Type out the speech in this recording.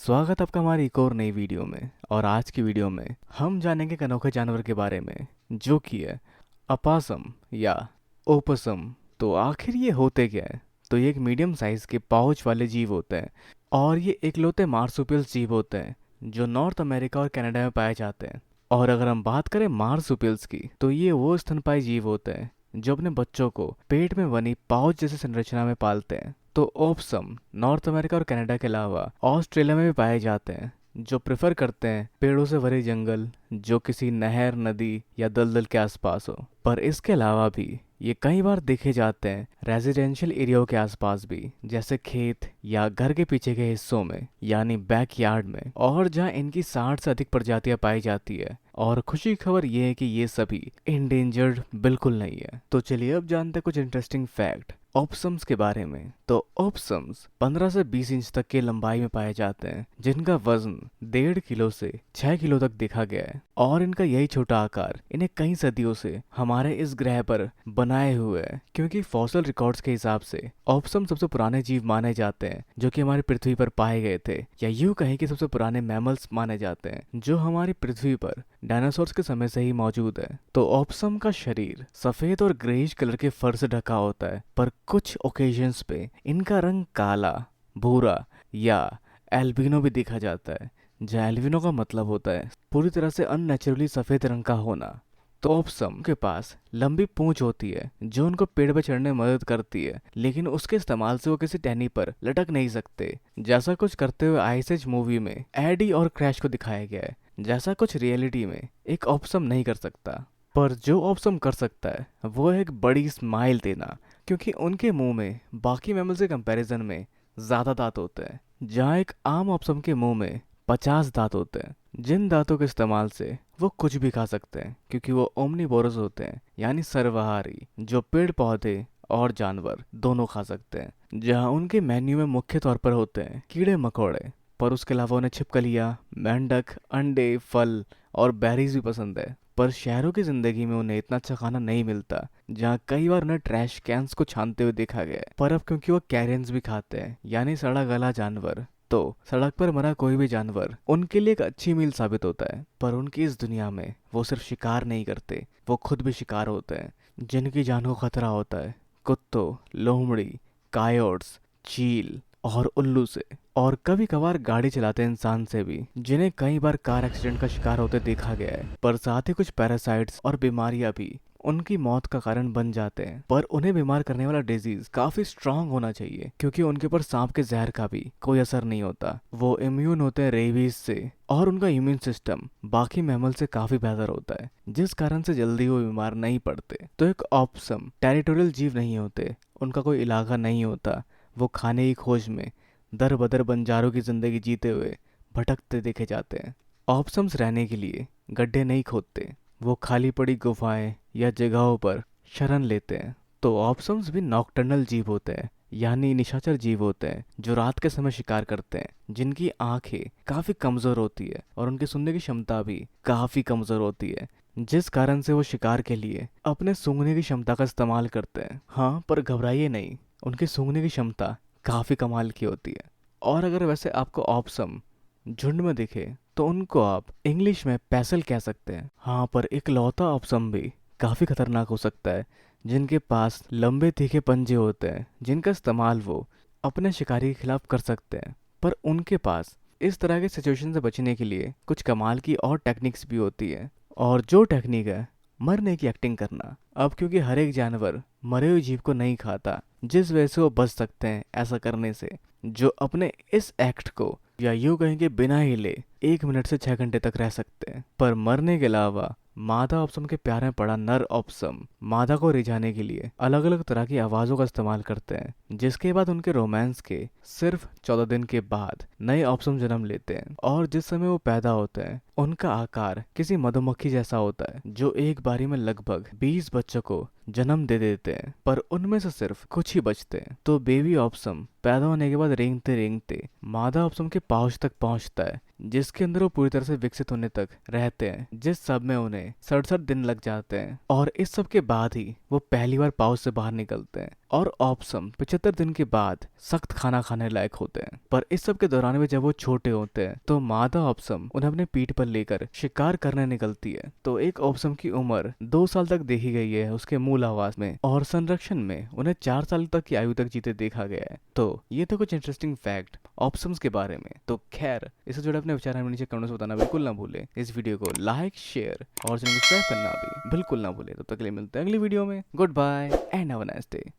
स्वागत आपका हमारी एक और नई वीडियो में। और आज की वीडियो में हम जानेंगे एक अनोखे जानवर के बारे में जो कि है अपासम या ओपसम। तो आखिर ये होते क्या है? तो ये एक मीडियम साइज के पाउच वाले जीव होते हैं और ये इकलौते मार्सुपियल्स जीव होते हैं जो नॉर्थ अमेरिका और कनाडा में पाए जाते हैं। और अगर हम बात करें मार्सुपियल्स की तो ये वो स्तनपायी जीव होते हैं जो अपने बच्चों को पेट में बनी पाउच जैसी संरचना में पालते हैं। तो ओपसम नॉर्थ अमेरिका और कनाडा के अलावा ऑस्ट्रेलिया में भी पाए जाते हैं जो प्रेफर करते हैं पेड़ों से भरे जंगल जो किसी नहर नदी या दलदल के आसपास हो। पर इसके अलावा भी ये कई बार देखे जाते हैं रेजिडेंशियल एरियाओं के आसपास भी, जैसे खेत या घर के पीछे के हिस्सों में यानी बैकयार्ड में, और जहाँ इनकी 60 से अधिक प्रजातियां पाई जाती है। और खुशी की खबर ये है कि ये सभी इंडेंजर्ड बिल्कुल नहीं है। तो चलिए अब जानते हैं कुछ इंटरेस्टिंग फैक्ट ऑप्सम्स के बारे में। तो ऑप्सम्स 15 से 20 इंच तक की लंबाई में पाए जाते हैं जिनका वजन 1.5 किलो से 6 किलो तक देखा गया है। और इनका यही छोटा आकार इन्हें कई सदियों से हमारे इस ग्रह पर बनाए हुए है, क्योंकि फॉसिल रिकॉर्ड्स के हिसाब से ऑप्सम सबसे पुराने जीव माने जाते हैं जो कि हमारी पृथ्वी पर पाए गए थे, या यूं कहें कि सबसे पुराने मैमल्स माने जाते हैं जो हमारी पृथ्वी पर डायनासोर्स के समय से ही मौजूद है। तो ऑप्सम का शरीर सफेद और ग्रेइश कलर के फर से ढका होता है, पर कुछ ओकेजन्स पे इनका रंग काला, भूरा या एल्बिनो भी देखा जाता है, जहाँ एल्बिनो का मतलब होता है पूरी तरह से अननेचुरली सफेद रंग का होना। तो ऑप्सम के पास लंबी पूंछ होती है जो उनको पेड़ पर चढ़ने में मदद करती है, लेकिन उसके इस्तेमाल से वो किसी टहनी पर लटक नहीं सकते, जैसा कुछ करते हुए आइस एज मूवी में एडी और क्रैश को दिखाया गया है। जैसा कुछ रियलिटी में एक ऑप्सम नहीं कर सकता, पर जो ऑप्सम कर सकता है वो है एक बड़ी स्माइल देना, क्योंकि उनके मुंह में बाकी मैमल्स के कंपैरिजन में ज्यादा दांत होते हैं, जहाँ एक आम ऑप्सम के मुंह में 50 दांत होते हैं, जिन दांतों के इस्तेमाल से वो कुछ भी खा सकते हैं, क्योंकि वो ओमनीवोरस होते हैं यानी सर्वाहारी, जो पेड़ पौधे और जानवर दोनों खा सकते हैं। जहाँ उनके मेन्यू में मुख्य तौर पर होते हैं कीड़े मकोड़े, पर उसके अलावा उन्हें छिपकलियाँ, मेंढक, अंडे, फल और बेरीज भी पसंद है। पर शहरों की जिंदगी में उन्हें इतना अच्छा खाना नहीं मिलता, जहाँ कई बार उन्हें ट्रैश कैंस को छानते हुए देखा गया है। पर अब क्योंकि वो कैरेंस भी खाते हैं यानी सड़ा गला जानवर, तो सड़क पर मरा कोई भी जानवर उनके लिए एक अच्छी मील साबित होता है। पर उनकी इस दुनिया में वो सिर्फ शिकार नहीं करते, वो खुद भी शिकार होते हैं जिनकी जान को खतरा होता है कुत्तों, लोमड़ी, कायोट्स, चील और उल्लू से। और कभी कभार गाड़ी चलाते इंसान से भी, जिन्हें कई बार कार एक्सीडेंट का शिकार होते देखा गया है। पर साथ ही कुछ पैरासाइट्स और बीमारियां भी उनकी मौत का कारण बन जाते हैं। पर उन्हें बीमार करने वाला डिजीज काफी स्ट्रांग होना चाहिए, क्योंकि उनके ऊपर सांप के जहर का भी कोई असर नहीं होता। वो इम्यून होते हैं रेबीज से, और उनका इम्यून सिस्टम बाकी मैमल से काफी बेहतर होता है, जिस कारण से जल्दी वो बीमार नहीं पड़ते। तो एक ऑप्सम टेरिटोरियल जीव नहीं होते, उनका कोई इलाका नहीं होता। वो खाने की खोज में दर बदर बंजारों की जिंदगी जीते हुए भटकते देखे जाते हैं। ऑप्सम्स रहने के लिए गड्ढे नहीं खोदते, वो खाली पड़ी गुफाएं या जगहों पर शरण लेते हैं। तो ऑप्सम्स भी नॉकटर्नल जीव होते हैं यानी निशाचर जीव होते हैं जो रात के समय शिकार करते हैं, जिनकी आंखें काफी कमजोर होती है और उनकी सुनने की क्षमता भी काफी कमजोर होती है, जिस कारण से वो शिकार के लिए अपने सूंघने की क्षमता का इस्तेमाल करते हैं। हाँ, पर घबराइए नहीं, उनकी सूंघने की क्षमता काफी कमाल की होती है। और अगर वैसे आपको ऑप्सम झुंड में दिखे तो उनको आप इंग्लिश में पैसल कह सकते हैं। हाँ, पर इकलौता ऑप्सम भी काफी खतरनाक हो सकता है, जिनके पास लंबे तीखे पंजे होते हैं जिनका इस्तेमाल वो अपने शिकारी के खिलाफ कर सकते हैं। पर उनके पास इस तरह के सिचुएशन से बचने के लिए कुछ कमाल की और टेक्निक्स भी होती है, और जो टेक्निक है मरने की एक्टिंग करना। अब क्योंकि हर एक जानवर मरे हुए जीव को नहीं खाता, जिस वजह से वो बच सकते हैं ऐसा करने से, जो अपने इस एक्ट को या यूं कहें कि बिना हिले 1 मिनट से 6 घंटे तक रह सकते हैं। पर मरने के अलावा मादा ऑप्सम के प्यार में पड़ा नर ऑप्सम मादा को रिझाने के लिए अलग अलग तरह की आवाजों का इस्तेमाल करते हैं, जिसके बाद उनके रोमांस के सिर्फ 14 दिन के बाद नए ऑप्सम जन्म लेते हैं। और जिस समय वो पैदा होते हैं उनका आकार किसी मधुमक्खी जैसा होता है जो एक बारी में लगभग 20 बच्चों को जन्म दे देते हैं, पर उनमें से सिर्फ कुछ ही बचते हैं। तो बेबी ऑप्सम पैदा होने के बाद रेंगते रेंगते मादा ऑप्सम के पाउच तक पहुंचता है, जिसके अंदर वो पूरी तरह से विकसित होने तक रहते हैं, जिस सब में उन्हें 67 दिन लग जाते हैं। और इस सब के बाद ही वो पहली बार पाउच से बाहर निकलते हैं और ऑप्सम 75 दिन के बाद सख्त खाना खाने लायक होते हैं। पर इस सब के दौरान भी जब वो छोटे होते हैं तो मादा ऑप्सम उन्हें अपने पीठ पर लेकर शिकार करने निकलती है। तो एक ऑप्सम की उम्र 2 साल तक देखी गई है उसके मूल आवास में, और संरक्षण में उन्हें 4 साल तक की आयु तक जीते देखा गया है। तो ये तो कुछ इंटरेस्टिंग फैक्ट ऑप्सम्स के बारे में। तो खैर, इससे जुड़े अपने विचार हमें नीचे कमेंट्स में बताना बिल्कुल ना भूले। इस वीडियो को लाइक, शेयर और चैनल को सब्सक्राइब करना भी बिल्कुल ना भूले। तब तक के लिए मिलते हैं अगली वीडियो में। Good bye and have a nice day.